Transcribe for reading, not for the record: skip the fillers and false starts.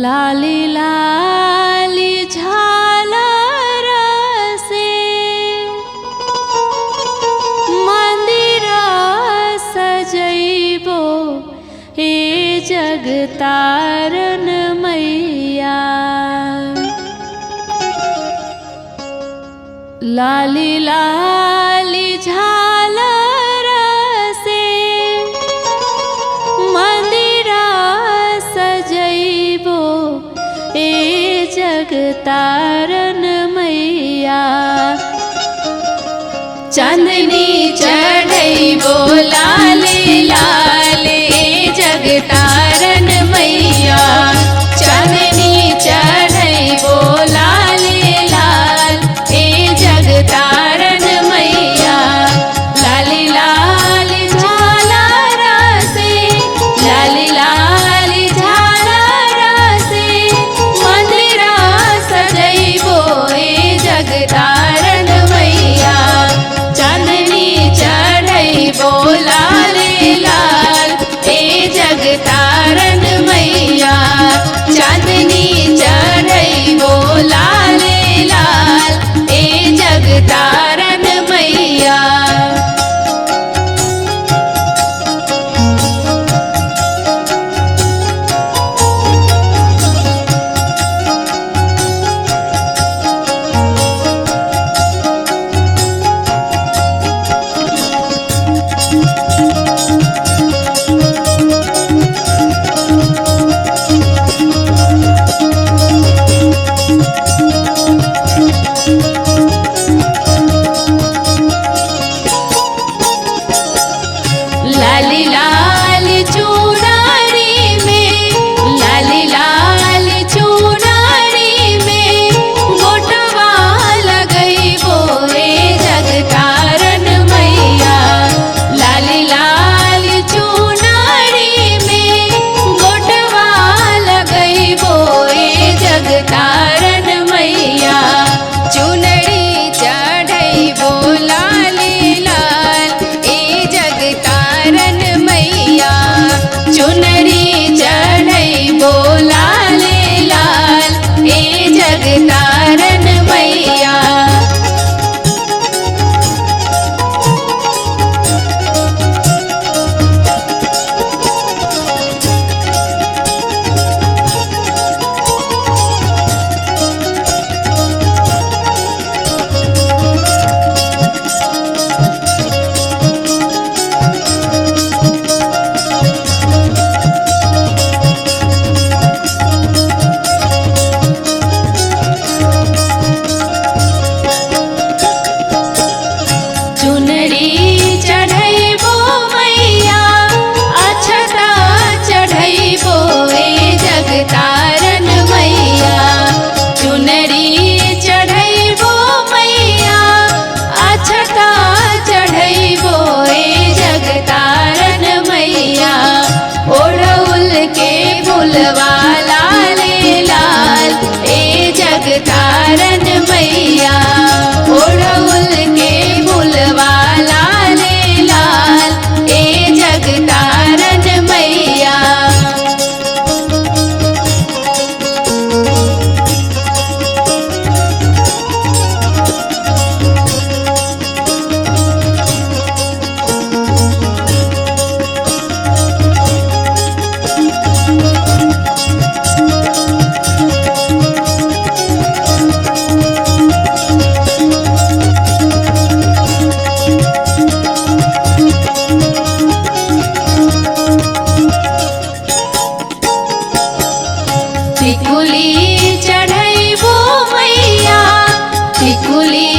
लाली लाली झालर से मंदिर सजैबो हे जगतारन मैया। लाली लाली झालर से मंदिरा सजैबो ए जगतारन मैया। चांदनी चढ़ैबो लाले लाले जगतारन मैया। चांदनी चढ़ैबो लाले लाल ए जगतारन मैया। लाली लाली झालर से लाली लाली झालर से मंदिरा सजैबो ए जगतारन मैया। चांदनी चढ़ैबो लाले लाल ए जगतारन मैया। चांदनी चढ़ैबो लाले लाल ए जगतारन मैया। लाली लाली चुनरी में लाली लाली चुनरी में गोटवा लगैबो ए जगतारन मैया। लाली लाली चुनरी में गोटवा लगैबो ए जगतारन मैया। चुनरी चढ़ैबो लाले लाल ए जगतारन मैया। चुनरी चढ़ैबो लाले लाल ए जगतारन मैया। चुनरी चढ़ैबो मैया अक्षता चढ़ैबो ए जगतारन मैया। चुनरी चढ़ैबो मैया अक्षता चढ़ैबो ए जगतारन मैया। ओढ़ौल के फूलवा लाले लाल ए जगतारन मैया। ओढ़ौल के फूलवा लाले लाल ए जगतारन मैया। टिकुली चढ़ैबो मैया टिकुली